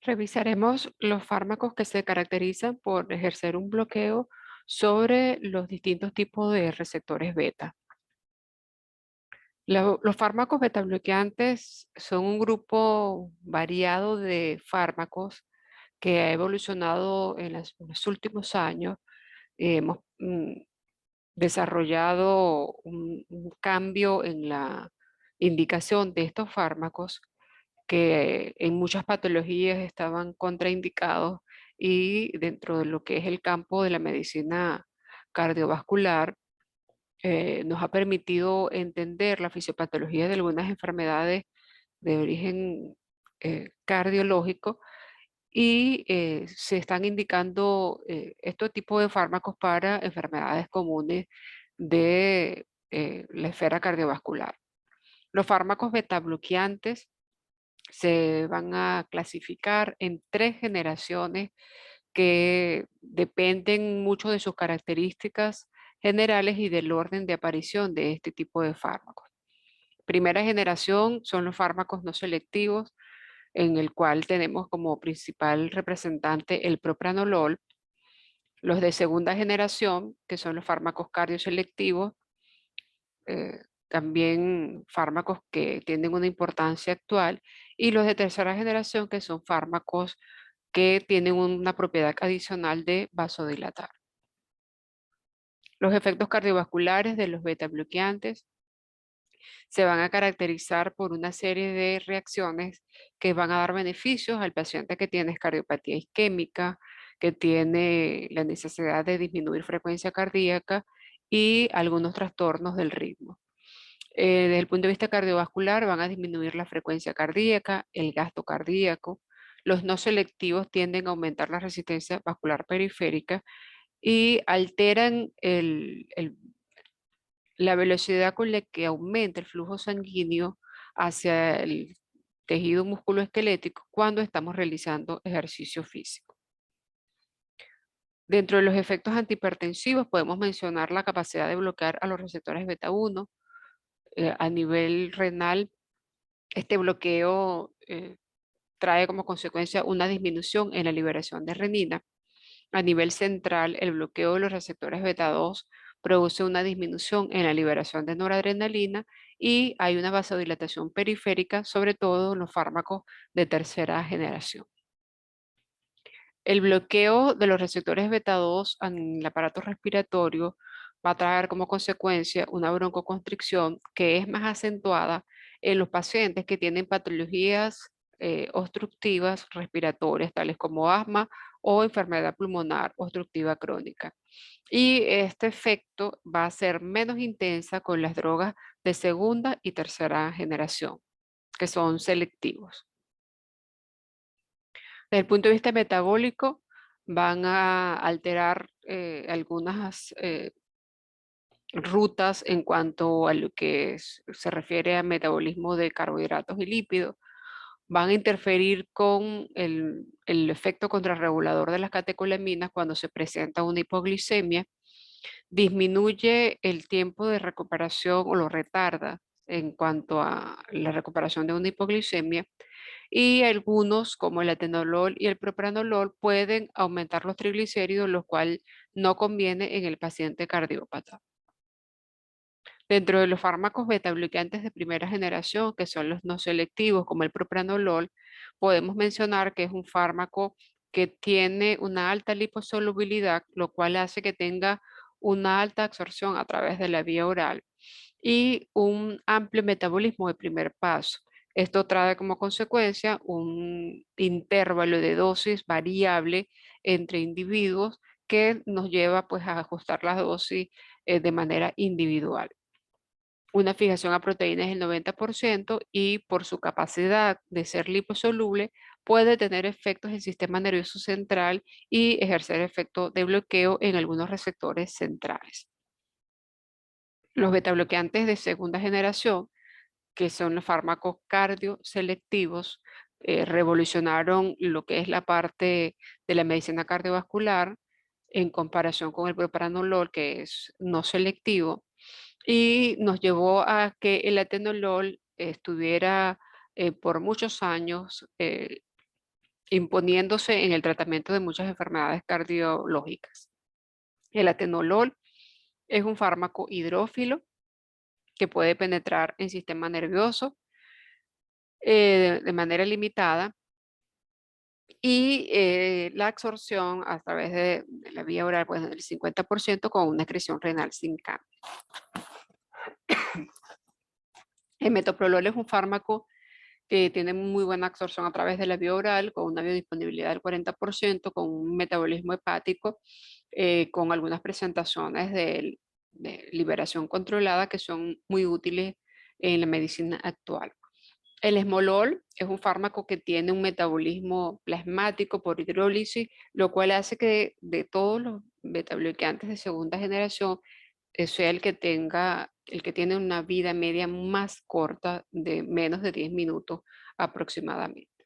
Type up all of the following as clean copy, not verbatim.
Revisaremos los fármacos que se caracterizan por ejercer un bloqueo sobre los distintos tipos de receptores beta. Los fármacos beta bloqueantes son un grupo variado de fármacos que ha evolucionado en los últimos años. Hemos desarrollado un cambio en la indicación de estos fármacos que en muchas patologías estaban contraindicados y dentro de lo que es el campo de la medicina cardiovascular, nos ha permitido entender la fisiopatología de algunas enfermedades de origen cardiológico y se están indicando estos tipos de fármacos para enfermedades comunes de la esfera cardiovascular. Los fármacos beta bloqueantes se van a clasificar en tres generaciones que dependen mucho de sus características generales y del orden de aparición de este tipo de fármacos. Primera generación son los fármacos no selectivos, en el cual tenemos como principal representante el propranolol. Los de segunda generación, que son los fármacos cardioselectivos, también fármacos que tienen una importancia actual, y los de tercera generación, que son fármacos que tienen una propiedad adicional de vasodilatar. Los efectos cardiovasculares de los beta bloqueantes se van a caracterizar por una serie de reacciones que van a dar beneficios al paciente que tiene cardiopatía isquémica, que tiene la necesidad de disminuir frecuencia cardíaca y algunos trastornos del ritmo. Desde el punto de vista cardiovascular, van a disminuir la frecuencia cardíaca, el gasto cardíaco. Los no selectivos tienden a aumentar la resistencia vascular periférica y alteran la velocidad con la que aumenta el flujo sanguíneo hacia el tejido musculoesquelético cuando estamos realizando ejercicio físico. Dentro de los efectos antihipertensivos podemos mencionar la capacidad de bloquear a los receptores beta 1 a nivel renal. Este bloqueo trae como consecuencia una disminución en la liberación de renina. A nivel central, el bloqueo de los receptores beta 2 produce una disminución en la liberación de noradrenalina y hay una vasodilatación periférica, sobre todo en los fármacos de tercera generación. El bloqueo de los receptores beta 2 en el aparato respiratorio va a traer como consecuencia una broncoconstricción que es más acentuada en los pacientes que tienen patologías obstructivas respiratorias, tales como asma o enfermedad pulmonar obstructiva crónica. Y este efecto va a ser menos intensa con las drogas de segunda y tercera generación, que son selectivos. Desde el punto de vista metabólico, van a alterar algunas rutas en cuanto a lo que se refiere a metabolismo de carbohidratos y lípidos. Van a interferir con el efecto contrarregulador de las catecolaminas cuando se presenta una hipoglicemia. Disminuye el tiempo de recuperación o lo retarda en cuanto a la recuperación de una hipoglicemia y algunos, como el atenolol y el propranolol, pueden aumentar los triglicéridos, lo cual no conviene en el paciente cardiópata. Dentro de los fármacos beta bloqueantes de primera generación, que son los no selectivos, como el propranolol, podemos mencionar que es un fármaco que tiene una alta liposolubilidad, lo cual hace que tenga una alta absorción a través de la vía oral y un amplio metabolismo de primer paso. Esto trae como consecuencia un intervalo de dosis variable entre individuos que nos lleva pues a ajustar las dosis de manera individual. Una fijación a proteínas del 90% y por su capacidad de ser liposoluble puede tener efectos en el sistema nervioso central y ejercer efecto de bloqueo en algunos receptores centrales. Los betabloqueantes de segunda generación, que son los fármacos cardioselectivos, revolucionaron lo que es la parte de la medicina cardiovascular en comparación con el propranolol, que es no selectivo, y nos llevó a que el atenolol estuviera por muchos años imponiéndose en el tratamiento de muchas enfermedades cardiológicas. El atenolol es un fármaco hidrófilo que puede penetrar en sistema nervioso de manera limitada y la absorción a través de la vía oral, pues del 50% con una excreción renal sin cambio. El metoprolol es un fármaco que tiene muy buena absorción a través de la vía oral, con una biodisponibilidad del 40%, con un metabolismo hepático, con algunas presentaciones de liberación controlada que son muy útiles en la medicina actual. El esmolol es un fármaco que tiene un metabolismo plasmático por hidrólisis, lo cual hace que de todos los betabloqueantes de segunda generación sea el que tiene una vida media más corta de menos de 10 minutos aproximadamente.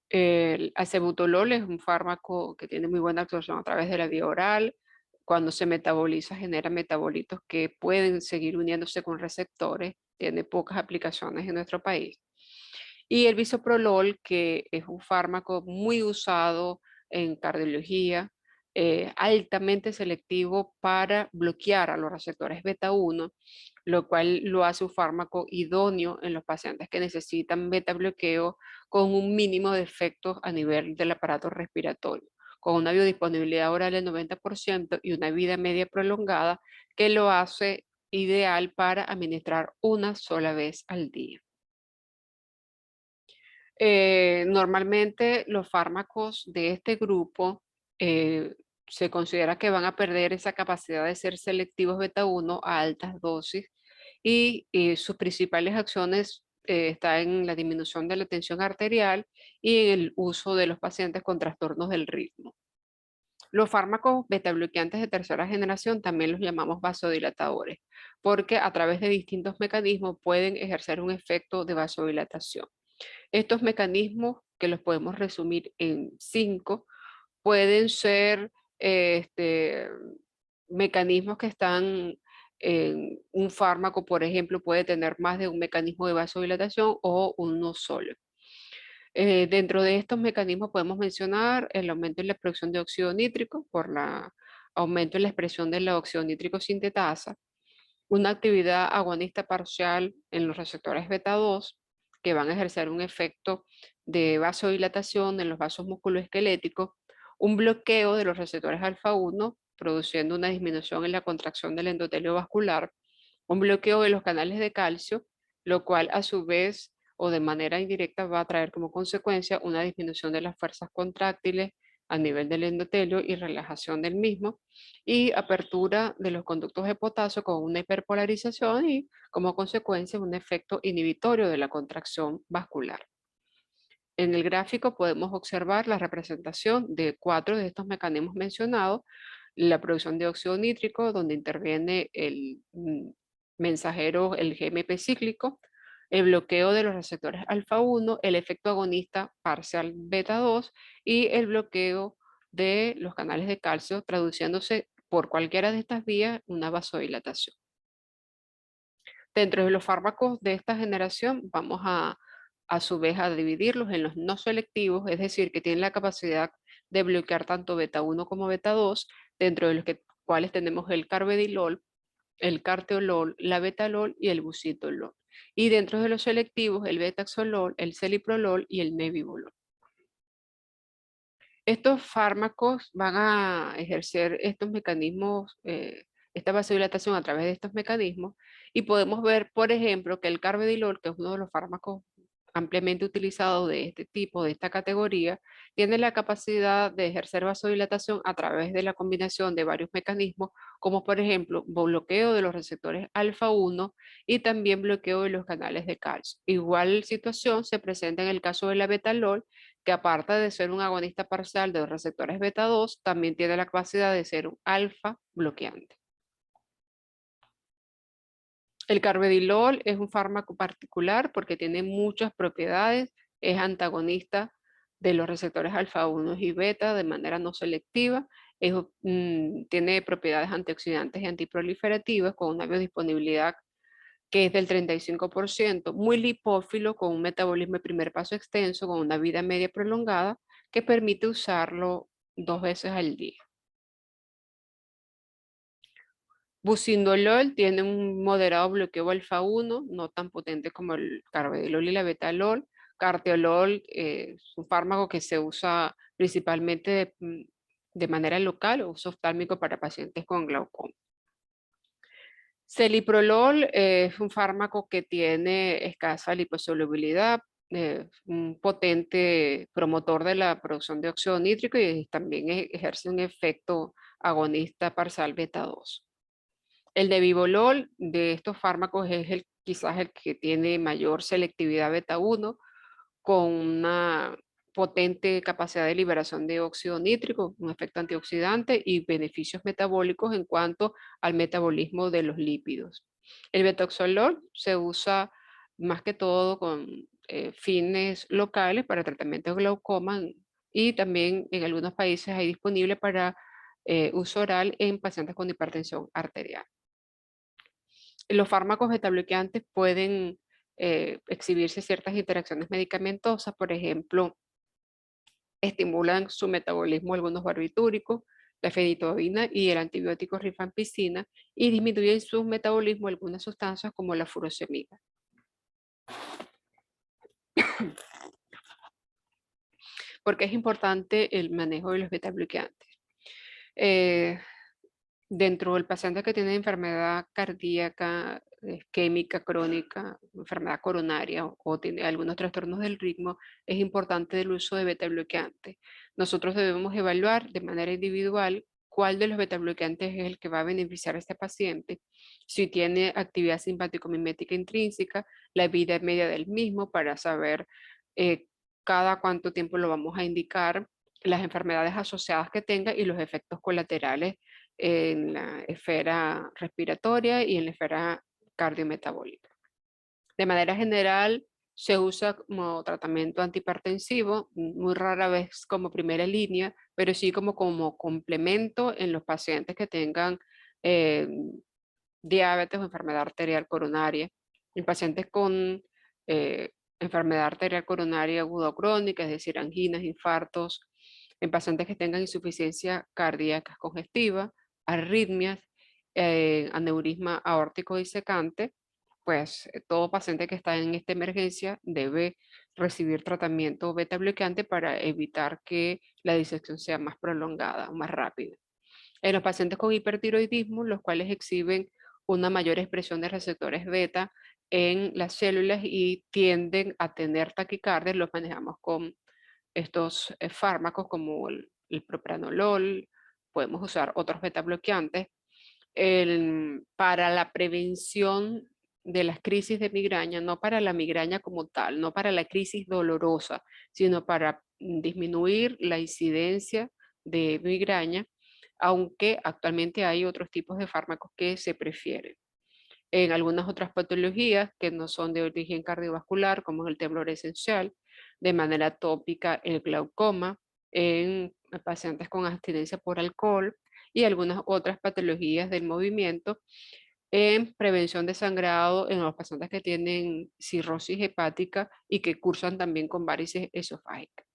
El acebutolol es un fármaco que tiene muy buena absorción a través de la vía oral. Cuando se metaboliza, genera metabolitos que pueden seguir uniéndose con receptores. Tiene pocas aplicaciones en nuestro país. Y el bisoprolol, que es un fármaco muy usado en cardiología, altamente selectivo para bloquear a los receptores beta 1, lo cual lo hace un fármaco idóneo en los pacientes que necesitan beta bloqueo con un mínimo de efectos a nivel del aparato respiratorio, con una biodisponibilidad oral del 90% y una vida media prolongada que lo hace ideal para administrar una sola vez al día. Normalmente los fármacos de este grupo se considera que van a perder esa capacidad de ser selectivos beta 1 a altas dosis y sus principales acciones están en la disminución de la tensión arterial y en el uso de los pacientes con trastornos del ritmo. Los fármacos beta bloqueantes de tercera generación también los llamamos vasodilatadores, porque a través de distintos mecanismos pueden ejercer un efecto de vasodilatación. Estos mecanismos, que los podemos resumir en 5, pueden ser mecanismos que están en un fármaco, por ejemplo, puede tener más de un mecanismo de vasodilatación o uno solo. Dentro de estos mecanismos podemos mencionar el aumento en la producción de óxido nítrico por el aumento en la expresión de la óxido nítrico sintetasa, una actividad agonista parcial en los receptores beta 2 que van a ejercer un efecto de vasodilatación en los vasos musculoesqueléticos, un bloqueo de los receptores alfa 1 produciendo una disminución en la contracción del endotelio vascular, un bloqueo de los canales de calcio, lo cual a su vez o de manera indirecta va a traer como consecuencia una disminución de las fuerzas contráctiles a nivel del endotelio y relajación del mismo, y apertura de los conductos de potasio con una hiperpolarización y como consecuencia un efecto inhibitorio de la contracción vascular. En el gráfico podemos observar la representación de 4 de estos mecanismos mencionados, la producción de óxido nítrico, donde interviene el mensajero, el GMP cíclico, el bloqueo de los receptores alfa 1, el efecto agonista parcial beta 2 y el bloqueo de los canales de calcio, traduciéndose por cualquiera de estas vías una vasodilatación. Dentro de los fármacos de esta generación vamos a su vez a dividirlos en los no selectivos, es decir, que tienen la capacidad de bloquear tanto beta 1 como beta 2, dentro de los cuales tenemos el carvedilol, el carteolol, la betalol y el busitolol. Y dentro de los selectivos, el betaxolol, el celiprolol y el nebivolol. Estos fármacos van a ejercer estos mecanismos, esta vasodilatación a través de estos mecanismos, y podemos ver, por ejemplo, que el carvedilol, que es uno de los fármacos ampliamente utilizados de este tipo, de esta categoría, tiene la capacidad de ejercer vasodilatación a través de la combinación de varios mecanismos, como por ejemplo, bloqueo de los receptores alfa 1 y también bloqueo de los canales de calcio. Igual situación se presenta en el caso de la betalol, que aparte de ser un agonista parcial de los receptores beta 2, también tiene la capacidad de ser un alfa bloqueante. El carvedilol es un fármaco particular porque tiene muchas propiedades, es antagonista de los receptores alfa 1 y beta de manera no selectiva, tiene propiedades antioxidantes y antiproliferativas con una biodisponibilidad que es del 35%, muy lipófilo, con un metabolismo de primer paso extenso, con una vida media prolongada, que permite usarlo 2 veces al día. Bucindolol tiene un moderado bloqueo alfa 1, no tan potente como el carvedilol y la betalol. Carteolol es un fármaco que se usa principalmente de manera local o uso oftálmico para pacientes con glaucoma. Celiprolol es un fármaco que tiene escasa liposolubilidad, un potente promotor de la producción de óxido nítrico y también ejerce un efecto agonista parcial beta 2. El nebivolol de estos fármacos es quizás el que tiene mayor selectividad beta 1, con una potente capacidad de liberación de óxido nítrico, un efecto antioxidante y beneficios metabólicos en cuanto al metabolismo de los lípidos. El betoxolol se usa más que todo con fines locales para tratamiento de glaucoma y también en algunos países hay disponible para uso oral en pacientes con hipertensión arterial. Los fármacos betabloqueantes pueden exhibirse ciertas interacciones medicamentosas, por ejemplo, estimulan su metabolismo algunos barbitúricos, la fenitoína y el antibiótico rifampicina, y disminuyen su metabolismo algunas sustancias como la furosemida. ¿Por qué es importante el manejo de los betabloqueantes? Eh, Dentro del paciente que tiene enfermedad cardíaca, isquémica crónica, enfermedad coronaria o tiene algunos trastornos del ritmo, es importante el uso de beta bloqueantes. Nosotros debemos evaluar de manera individual cuál de los beta bloqueantes es el que va a beneficiar a este paciente, si tiene actividad simpático-mimética intrínseca, la vida media del mismo para saber eh, cada cuánto tiempo lo vamos a indicar, las enfermedades asociadas que tenga y los efectos colaterales en la esfera respiratoria y en la esfera cardiometabólica. De manera general, se usa como tratamiento antihipertensivo, muy rara vez como primera línea, pero sí como complemento en los pacientes que tengan eh, diabetes o enfermedad arterial coronaria. En pacientes con eh, enfermedad arterial coronaria aguda o crónica, es decir, anginas, infartos, en pacientes que tengan insuficiencia cardíaca congestiva, arritmias, aneurisma aórtico disecante, pues todo paciente que está en esta emergencia debe recibir tratamiento beta bloqueante para evitar que la disección sea más prolongada o más rápida. En los pacientes con hipertiroidismo, los cuales exhiben una mayor expresión de receptores beta en las células y tienden a tener taquicardia, los manejamos con estos fármacos como el propranolol, podemos usar otros beta bloqueantes para la prevención de las crisis de migraña, no para la migraña como tal, no para la crisis dolorosa, sino para disminuir la incidencia de migraña, aunque actualmente hay otros tipos de fármacos que se prefieren. En algunas otras patologías que no son de origen cardiovascular, como el temblor esencial, de manera tópica el glaucoma, en pacientes con abstinencia por alcohol y algunas otras patologías del movimiento, en prevención de sangrado en los pacientes que tienen cirrosis hepática y que cursan también con varices esofágicas.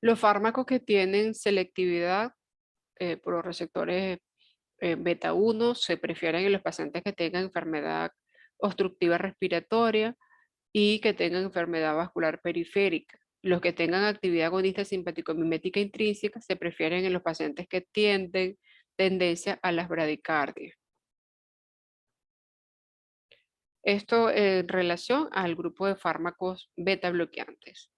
Los fármacos que tienen selectividad por los receptores beta 1 se prefieren en los pacientes que tengan enfermedad obstructiva respiratoria y que tengan enfermedad vascular periférica. Los que tengan actividad agonista simpático-mimética intrínseca se prefieren en los pacientes que tienden tendencia a las bradicardias. Esto en relación al grupo de fármacos beta bloqueantes.